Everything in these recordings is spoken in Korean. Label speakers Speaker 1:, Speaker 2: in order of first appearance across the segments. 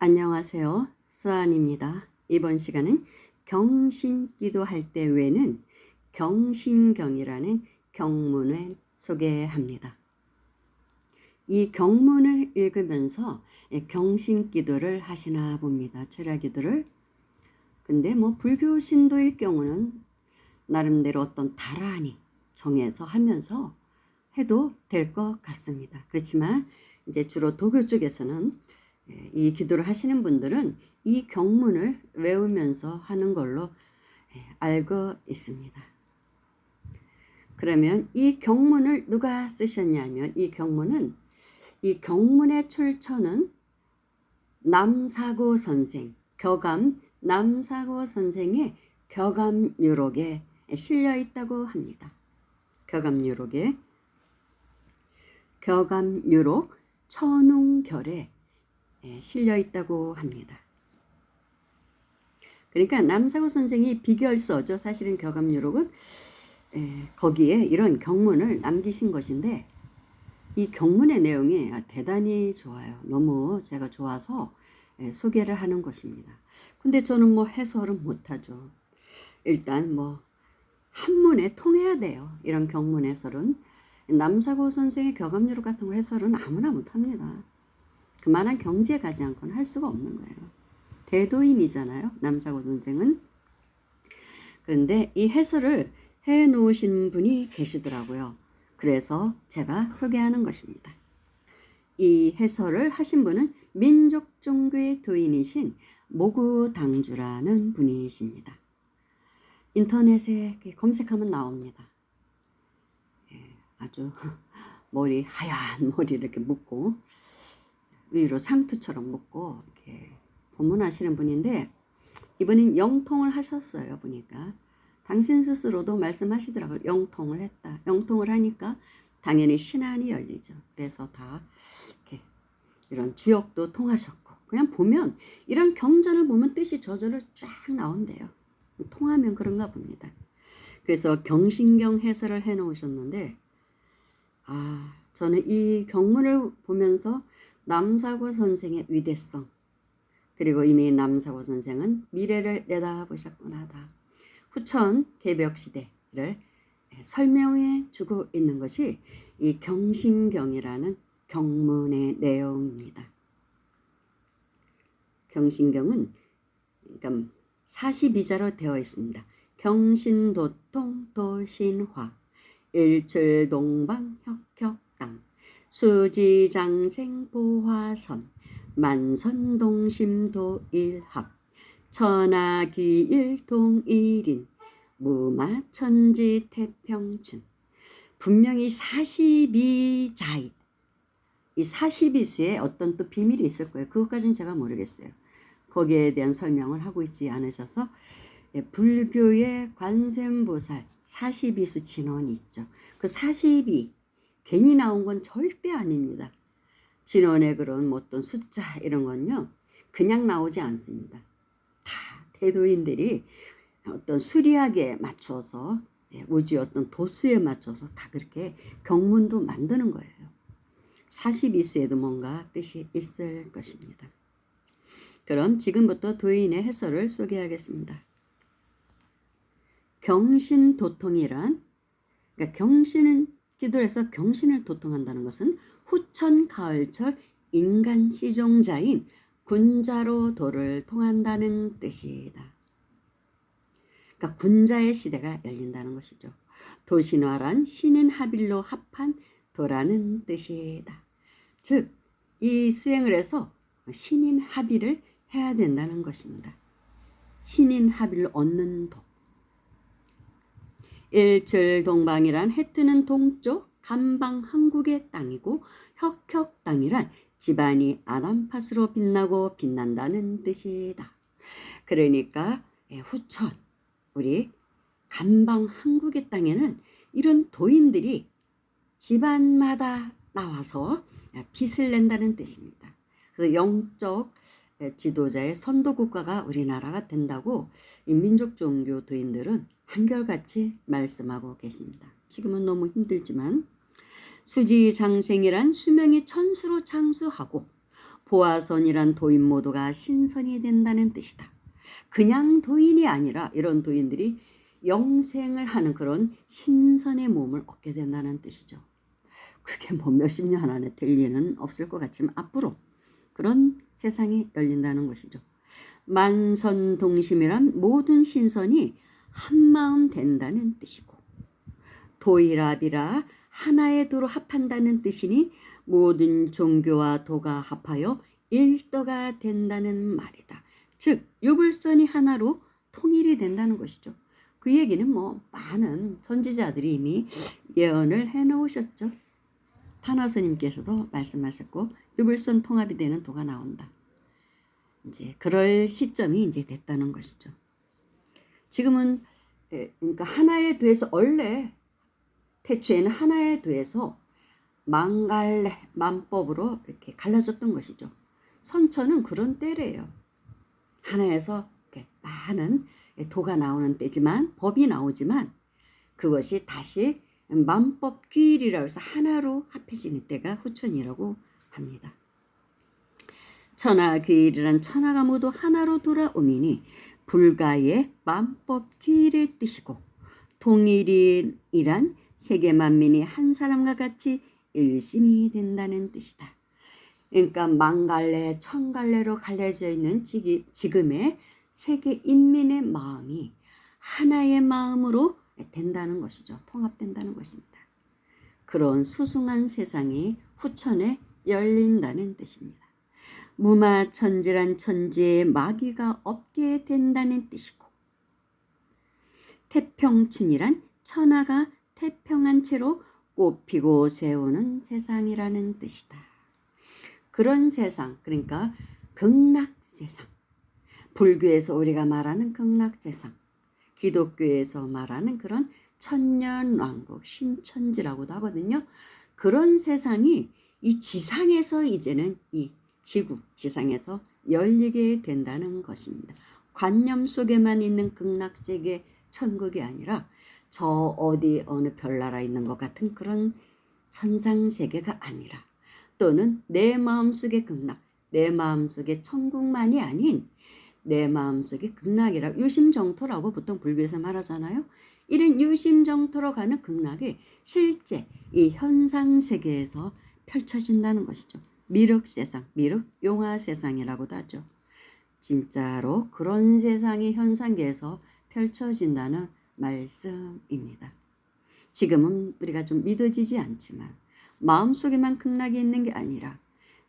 Speaker 1: 안녕하세요. 수아입니다. 이번 시간은 경신기도 할 때 외에는 경신경이라는 경문을 소개합니다. 이 경문을 읽으면서 경신기도를 하시나 봅니다. 철야기도를. 근데 불교 신도일 경우는 나름대로 어떤 다란히 정해서 하면서 해도 될 것 같습니다. 그렇지만 이제 주로 도교 쪽에서는 이 기도를 하시는 분들은 이 경문을 외우면서 하는 걸로 알고 있습니다. 그러면 이 경문을 누가 쓰셨냐면 이 경문의 출처는 남사고 선생, 격암 남사고 선생의 격암유록에 실려 있다고 합니다. 격암유록 천웅결에 실려 있다고 합니다. 그러니까 남사고 선생이 비결서죠. 사실은 격암유록은 거기에 이런 경문을 남기신 것인데 이 경문의 내용이 대단히 좋아요. 너무 제가 좋아서 소개를 하는 것입니다. 근데 저는 해설은 못하죠. 일단 한문에 통해야 돼요. 이런 경문 해설은. 남사고 선생의 격암유록 같은 거 해설은 아무나 못합니다. 그만한 경지에 가지 않고는 할 수가 없는 거예요. 대도인이잖아요. 남사고 선생은. 그런데 이 해설을 해 놓으신 분이 계시더라고요. 그래서 제가 소개하는 것입니다. 이 해설을 하신 분은 민족종교의 도인이신 모구당주라는 분이십니다. 인터넷에 검색하면 나옵니다. 아주 하얀 머리 이렇게 묶고 위로 상투처럼 묶고 이렇게 법문하시는 분인데 이분은 영통을 하셨어요. 보니까 당신 스스로도 말씀하시더라고요. 영통을 했다. 영통을 하니까 당연히 신안이 열리죠. 그래서 다 이렇게 이런 주역도 통하셨고 그냥 보면 이런 경전을 보면 뜻이 저절로 쫙 나온대요. 통하면 그런가 봅니다. 그래서 경신경 해설을 해놓으셨는데 저는 이 경문을 보면서 남사고 선생의 위대성 그리고 이미 남사고 선생은 미래를 내다보셨구나 하다. 후천 개벽시대를 설명해 주고 있는 것이 이 경신경이라는 경문의 내용입니다. 경신경은 그러니까 42자로 되어 있습니다. 경신도통 도신화 일출동방 혁혁당 수지장생 보화선 만선동심도일합 천하기일 동일인 무마천지 태평춘. 분명히 42자이 이 42수에 어떤 또 비밀이 있을 거예요. 그것까지는 제가 모르겠어요. 거기에 대한 설명을 하고 있지 않으셔서 불교의 관세음보살 42수 진원이 있죠. 그 42 괜히 나온 건 절대 아닙니다. 진원의 그런 어떤 숫자 이런 건요 그냥 나오지 않습니다. 다 대도인들이 어떤 수리학에 맞춰서 우주의 어떤 도수에 맞춰서 다 그렇게 경문도 만드는 거예요. 42수에도 뭔가 뜻이 있을 것입니다. 그럼 지금부터 도인의 해설을 소개하겠습니다. 경신도통이란 그러니까 경신을 기도를 해서 경신을 도통한다는 것은 후천 가을철 인간 시종자인 군자로 도를 통한다는 뜻이다. 그러니까 군자의 시대가 열린다는 것이죠. 도신화란 신인 합일로 합한 도라는 뜻이다. 즉, 이 수행을 해서 신인 합의를 해야 된다는 것입니다. 신인 합의를 얻는 도. 일출동방이란 해 뜨는 동쪽 간방 한국의 땅이고 혁혁 땅이란 집안이 아람팟으로 빛나고 빛난다는 뜻이다. 그러니까 후천 우리 간방 한국의 땅에는 이런 도인들이 집안마다 나와서 빛을 낸다는 뜻입니다. 그래서 영적 지도자의 선도국가가 우리나라가 된다고 이 민족종교 도인들은 한결같이 말씀하고 계십니다. 지금은 너무 힘들지만 수지장생이란 수명이 천수로 장수하고 보아선이란 도인 모두가 신선이 된다는 뜻이다. 그냥 도인이 아니라 이런 도인들이 영생을 하는 그런 신선의 몸을 얻게 된다는 뜻이죠. 그게 뭐 몇십 년 안에 될 리는 없을 것 같지만 앞으로 그런 세상이 열린다는 것이죠. 만선동심이란 모든 신선이 한마음 된다는 뜻이고, 도일합이라 하나의 도로 합한다는 뜻이니 모든 종교와 도가 합하여 일도가 된다는 말이다. 즉 유불선이 하나로 통일이 된다는 것이죠. 그 얘기는 뭐 많은 선지자들이 이미 예언을 해놓으셨죠. 탄화스님께서도 말씀하셨고 유불선 통합이 되는 도가 나온다. 이제 그럴 시점이 이제 됐다는 것이죠. 지금은 그러니까 하나에 대해서 원래 태초에는 하나에 대해서 만갈래 만법으로 이렇게 갈라졌던 것이죠. 선천은 그런 때래요. 하나에서 이렇게 많은 도가 나오는 때지만 법이 나오지만 그것이 다시 만법 귀일이라고 해서 하나로 합해지는 때가 후천이라고 합니다. 천하 귀일이란 천하가 모두 하나로 돌아오미니 불가의 만법 귀일의 뜻이고, 통일이란 세계 만민이 한 사람과 같이 일심이 된다는 뜻이다. 그러니까 만갈래 천갈래로 갈려져 있는 지금의 세계 인민의 마음이 하나의 마음으로 된다는 것이죠. 통합된다는 것입니다. 그런 수승한 세상이 후천에 열린다는 뜻입니다. 무마천지란 천지에 마귀가 없게 된다는 뜻이고, 태평춘이란 천하가 태평한 채로 꽃피고 세우는 세상이라는 뜻이다. 그런 세상, 그러니까 극락세상, 불교에서 우리가 말하는 극락세상, 기독교에서 말하는 그런 천년왕국, 신천지라고도 하거든요. 그런 세상이 이 지상에서 이제는 이 지구, 지상에서 열리게 된다는 것입니다. 관념 속에만 있는 극락세계, 천국이 아니라 저 어디 어느 별나라에 있는 것 같은 그런 천상세계가 아니라, 또는 내 마음속의 극락, 내 마음속의 천국만이 아닌 내 마음속의 극락이라 유심정토라고 보통 불교에서 말하잖아요. 이런 유심정토로 가는 극락이 실제 이 현상세계에서 펼쳐진다는 것이죠. 미륵세상, 미륵용화세상이라고도 하죠. 진짜로 그런 세상이 현상계에서 펼쳐진다는 말씀입니다. 지금은 우리가 좀 믿어지지 않지만 마음속에만 극락이 있는 게 아니라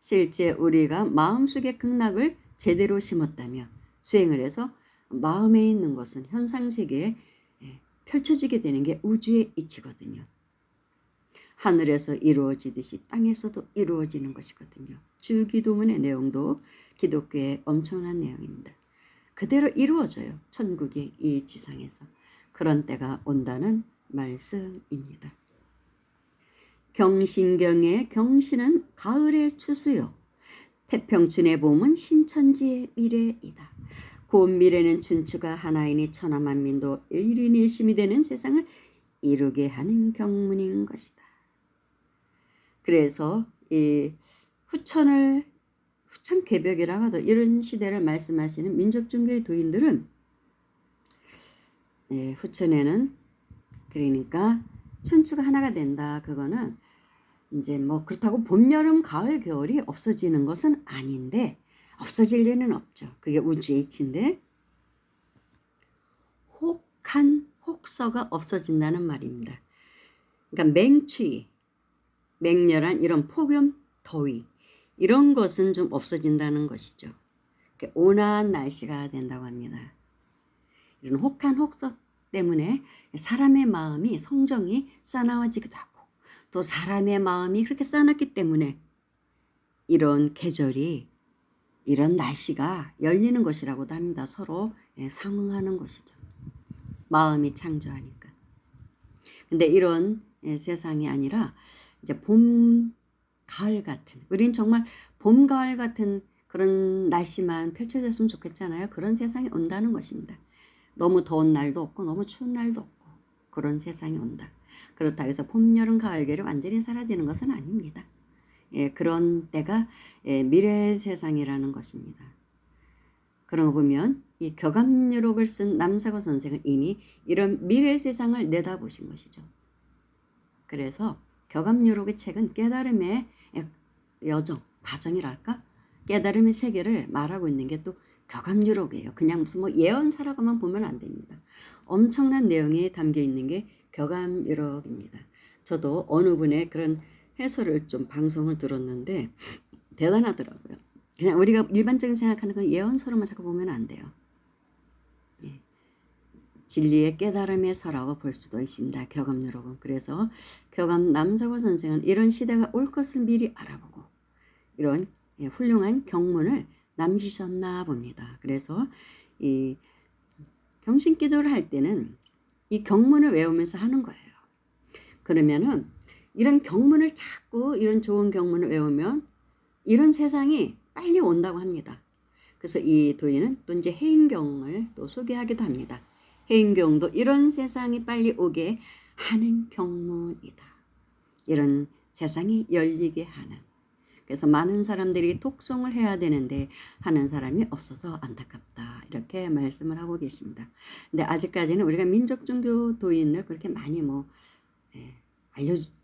Speaker 1: 실제 우리가 마음속의 극락을 제대로 심었다면 수행을 해서 마음에 있는 것은 현상세계에 펼쳐지게 되는 게 우주의 이치거든요. 하늘에서 이루어지듯이 땅에서도 이루어지는 것이거든요. 주기도문의 내용도 기독교의 엄청난 내용입니다. 그대로 이루어져요. 천국이 이 지상에서. 그런 때가 온다는 말씀입니다. 경신경의 경신은 가을의 추수요, 태평춘의 봄은 신천지의 미래이다. 곧 미래는 춘추가 하나이니 천하만민도 일인일심이 되는 세상을 이루게 하는 경문인 것이다. 그래서 이 후천 개벽이라고 하도 이런 시대를 말씀하시는 민족종교의 도인들은 후천에는 그러니까 춘추가 하나가 된다. 그거는 이제 뭐 그렇다고 봄, 여름, 가을, 겨울이 없어지는 것은 아닌데 없어질 리는 없죠. 그게 우주의 이치인데 혹한 혹서가 없어진다는 말입니다. 그러니까 맹추위, 맹렬한 이런 폭염, 더위 이런 것은 좀 없어진다는 것이죠. 온화한 날씨가 된다고 합니다. 이런 혹한 혹서 때문에 사람의 마음이 성정이 싸나워지기도 하고, 또 사람의 마음이 그렇게 싸놨기 때문에 이런 계절이, 이런 날씨가 열리는 것이라고도 합니다. 서로 상응하는 것이죠. 마음이 창조하니까. 근데 이런 세상이 아니라 이제 봄, 가을 같은, 우린 정말 봄, 가을 같은 그런 날씨만 펼쳐졌으면 좋겠잖아요. 그런 세상이 온다는 것입니다. 너무 더운 날도 없고 너무 추운 날도 없고 그런 세상이 온다. 그렇다고 해서 봄, 여름, 가을, 겨울이 완전히 사라지는 것은 아닙니다. 그런 때가 미래 세상이라는 것입니다. 그런 거 보면 이 격암유록을 쓴 남사고 선생은 이미 이런 미래 세상을 내다보신 것이죠. 그래서 격암유록의 책은 깨달음의 여정, 과정이랄까? 깨달음의 세계를 말하고 있는 게 또 격암유록이에요. 그냥 무슨 뭐 예언서라고만 보면 안 됩니다. 엄청난 내용이 담겨 있는 게 격암유록입니다. 저도 어느 분의 그런 해설을 좀 방송을 들었는데 대단하더라고요. 그냥 우리가 일반적인 생각하는 건 예언서로만 자꾸 보면 안 돼요. 진리의 깨달음의 서라고 볼 수도 있습니다. 격암유록은. 그래서 격암 남사고 선생은 이런 시대가 올 것을 미리 알아보고 이런 훌륭한 경문을 남기셨나 봅니다. 그래서 이 경신기도를 할 때는 이 경문을 외우면서 하는 거예요. 그러면은 이런 경문을 자꾸 이런 좋은 경문을 외우면 이런 세상이 빨리 온다고 합니다. 그래서 이 도인은 또 이제 해인경을 또 소개하기도 합니다. 해인경도 이런 세상이 빨리 오게 하는 경문이다. 이런 세상이 열리게 하는. 그래서 많은 사람들이 독송을 해야 되는데 하는 사람이 없어서 안타깝다. 이렇게 말씀을 하고 계십니다. 근데 아직까지는 우리가 민족종교 도인을 그렇게 많이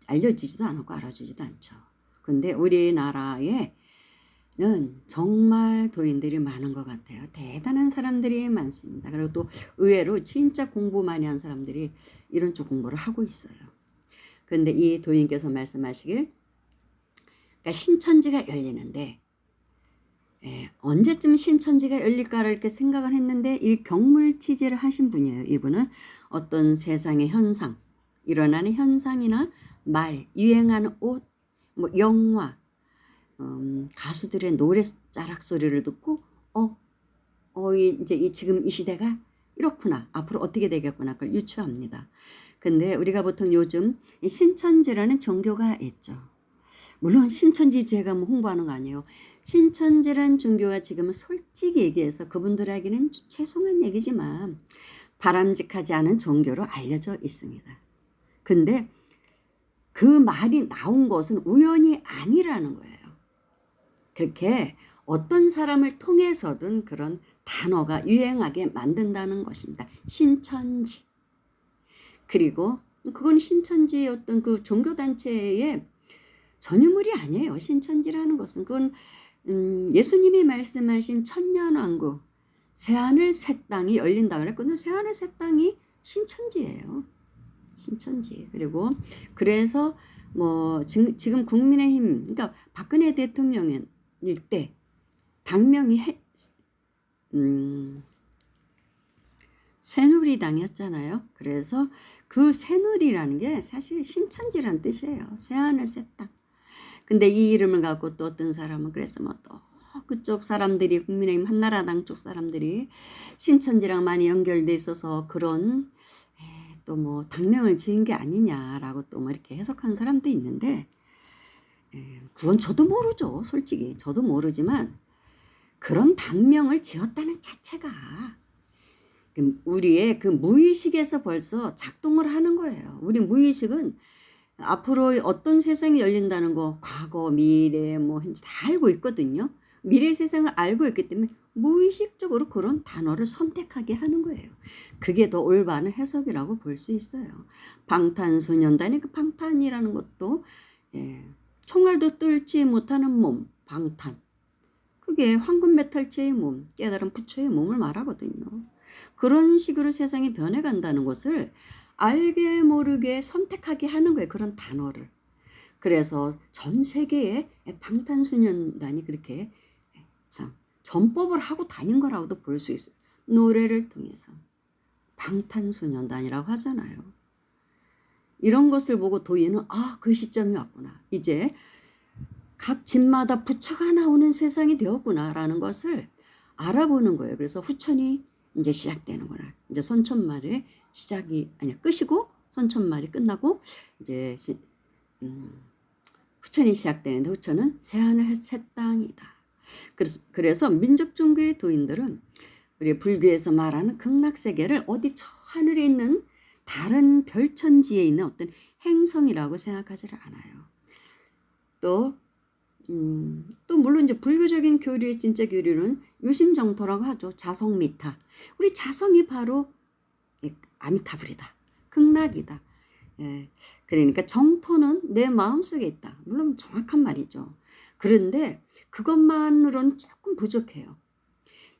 Speaker 1: 알려지지도 않고 알아주지도 않죠. 근데 우리나라에는 정말 도인들이 많은 것 같아요. 대단한 사람들이 많습니다. 그리고 또 의외로 진짜 공부 많이 한 사람들이 이런 쪽 공부를 하고 있어요. 근데 이 도인께서 말씀하시길 그러니까 신천지가 열리는데 언제쯤 신천지가 열릴까를 이렇게 생각을 했는데 이 경물 취재를 하신 분이에요. 이분은 어떤 세상의 현상, 일어나는 현상이나 말, 유행하는 옷, 뭐 영화, 가수들의 노래 자락 소리를 듣고 이제 지금 이 시대가 이렇구나. 앞으로 어떻게 되겠구나. 그걸 유추합니다. 근데 우리가 보통 요즘 신천지라는 종교가 있죠. 물론 신천지 제가 뭐 홍보하는 거 아니에요. 신천지라는 종교가 지금은 솔직히 얘기해서 그분들에게는 죄송한 얘기지만 바람직하지 않은 종교로 알려져 있습니다. 근데 그 말이 나온 것은 우연이 아니라는 거예요. 그렇게 어떤 사람을 통해서든 그런 단어가 유행하게 만든다는 것입니다. 신천지. 그리고 그건 신천지의 어떤 그 종교단체의 전유물이 아니에요. 신천지라는 것은. 그건 예수님이 말씀하신 천년왕국, 새하늘 새 땅이 열린다 그랬거든요. 새하늘 새 땅이 신천지예요. 신천지. 그리고 그래서 뭐 지금 국민의힘, 그러니까 박근혜 대통령일 때 당명이 새누리당이었잖아요. 그래서 그 새누리라는 게 사실 신천지란 뜻이에요. 새하늘 새 땅. 근데 이 이름을 갖고 또 어떤 사람은 그래서 뭐 또 그쪽 사람들이 국민의힘 한나라당 쪽 사람들이 신천지랑 많이 연결돼 있어서 그런 또 뭐 당명을 지은 게 아니냐라고 또 뭐 이렇게 해석하는 사람도 있는데 그건 저도 모르죠. 솔직히 저도 모르지만 그런 당명을 지었다는 자체가 우리의 그 무의식에서 벌써 작동을 하는 거예요. 우리 무의식은 앞으로 어떤 세상이 열린다는 거 과거, 미래 뭐 현재 다 알고 있거든요. 미래 세상을 알고 있기 때문에 무의식적으로 그런 단어를 선택하게 하는 거예요. 그게 더 올바른 해석이라고 볼 수 있어요. 방탄소년단의 그 방탄이라는 것도 총알도 뚫지 못하는 몸, 방탄. 그게 황금 메탈체의 몸, 깨달은 부처의 몸을 말하거든요. 그런 식으로 세상이 변해간다는 것을 알게 모르게 선택하게 하는 거예요. 그런 단어를. 그래서 전 세계에 방탄소년단이 그렇게 참 전법을 하고 다닌 거라고도 볼 수 있어요. 노래를 통해서. 방탄소년단이라고 하잖아요. 이런 것을 보고 도인은 그 시점이 왔구나. 이제 각 집마다 부처가 나오는 세상이 되었구나라는 것을 알아보는 거예요. 그래서 후천이 이제 시작되는구나. 이제 선천말의 시작이 아니야 끝이고 선천말이 끝나고 이제 후천이 시작되는데 후천은 새하늘 새 땅이다. 그래서 민족 종교의 도인들은 우리 불교에서 말하는 극락세계를 어디 저 하늘에 있는 다른 별천지에 있는 어떤 행성이라고 생각하지 않아요. 또 또 물론 이제 불교적인 교리의 진짜 교리는 유심정토라고 하죠. 자성미타. 우리 자성이 바로 아미타불이다. 극락이다. 예. 그러니까 정토는 내 마음속에 있다. 물론 정확한 말이죠. 그런데 그것만으로는 조금 부족해요.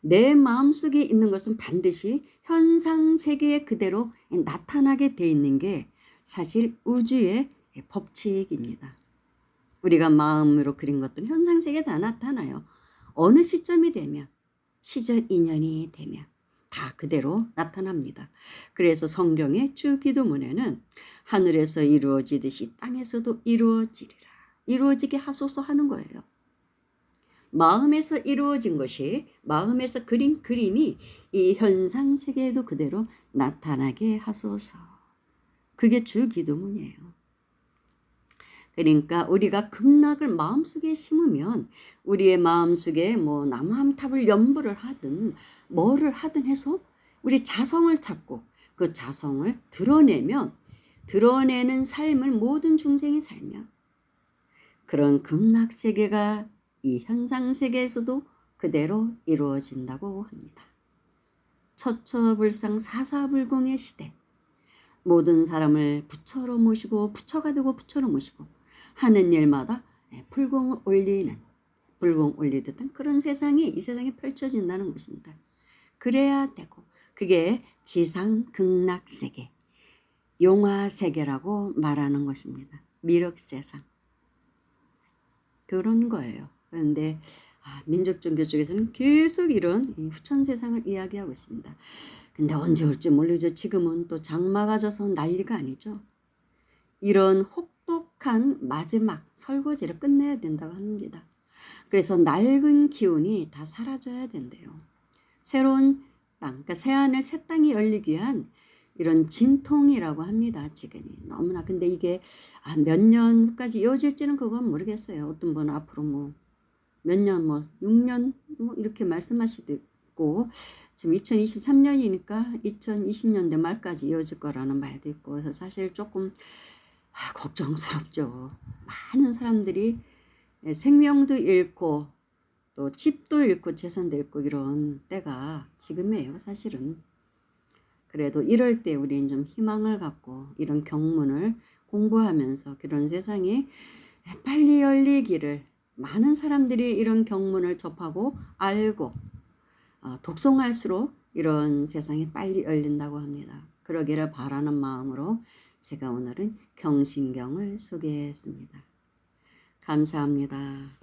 Speaker 1: 내 마음속에 있는 것은 반드시 현상세계에 그대로 나타나게 돼 있는 게 사실 우주의 법칙입니다. 우리가 마음으로 그린 것들은 현상세계에 다 나타나요. 어느 시점이 되면, 시절 인연이 되면 다 그대로 나타납니다. 그래서 성경의 주기도문에는 하늘에서 이루어지듯이 땅에서도 이루어지리라. 이루어지게 하소서 하는 거예요. 마음에서 이루어진 것이, 마음에서 그린 그림이 이 현상 세계에도 그대로 나타나게 하소서. 그게 주기도문이에요. 그러니까 우리가 극락을 마음속에 심으면 우리의 마음속에 뭐 나무 한 탑을 연부를 하든 뭐를 하든 해서 우리 자성을 찾고 그 자성을 드러내면, 드러내는 삶을 모든 중생이 살면 그런 극락 세계가 이 현상 세계에서도 그대로 이루어진다고 합니다. 처처불상 사사불공의 시대, 모든 사람을 부처로 모시고 부처가 되고 부처로 모시고 하는 일마다 불공을 올리는, 불공 올리듯한 그런 세상이 이 세상에 펼쳐진다는 것입니다. 그래야 되고 그게 지상 극락 세계, 용화 세계라고 말하는 것입니다. 미륵 세상. 그런 거예요. 그런데 민족 종교 쪽에서는 계속 이런 후천 세상을 이야기하고 있습니다. 근데 언제 올지 모르죠. 지금은 또 장마가 져서 난리가 아니죠. 이런 혹독한 마지막 설거지를 끝내야 된다고 합니다. 그래서 낡은 기운이 다 사라져야 된대요. 새로운 땅, 그러니까 새하늘 새 땅이 열리기 위한 이런 진통이라고 합니다. 지금이 너무나. 근데 이게 몇 년 후까지 이어질지는 그건 모르겠어요. 어떤 분은 앞으로 뭐 몇 년, 뭐 6년 뭐 이렇게 말씀하시도 있고, 지금 2023년이니까 2020년대 말까지 이어질 거라는 말도 있고, 그래서 사실 조금 걱정스럽죠. 많은 사람들이 생명도 잃고 또 집도 잃고 재산도 잃고 이런 때가 지금이에요. 사실은. 그래도 이럴 때 우리는 좀 희망을 갖고 이런 경문을 공부하면서 그런 세상이 빨리 열리기를, 많은 사람들이 이런 경문을 접하고 알고 독송할수록 이런 세상이 빨리 열린다고 합니다. 그러기를 바라는 마음으로 제가 오늘은 경신경을 소개했습니다. 감사합니다.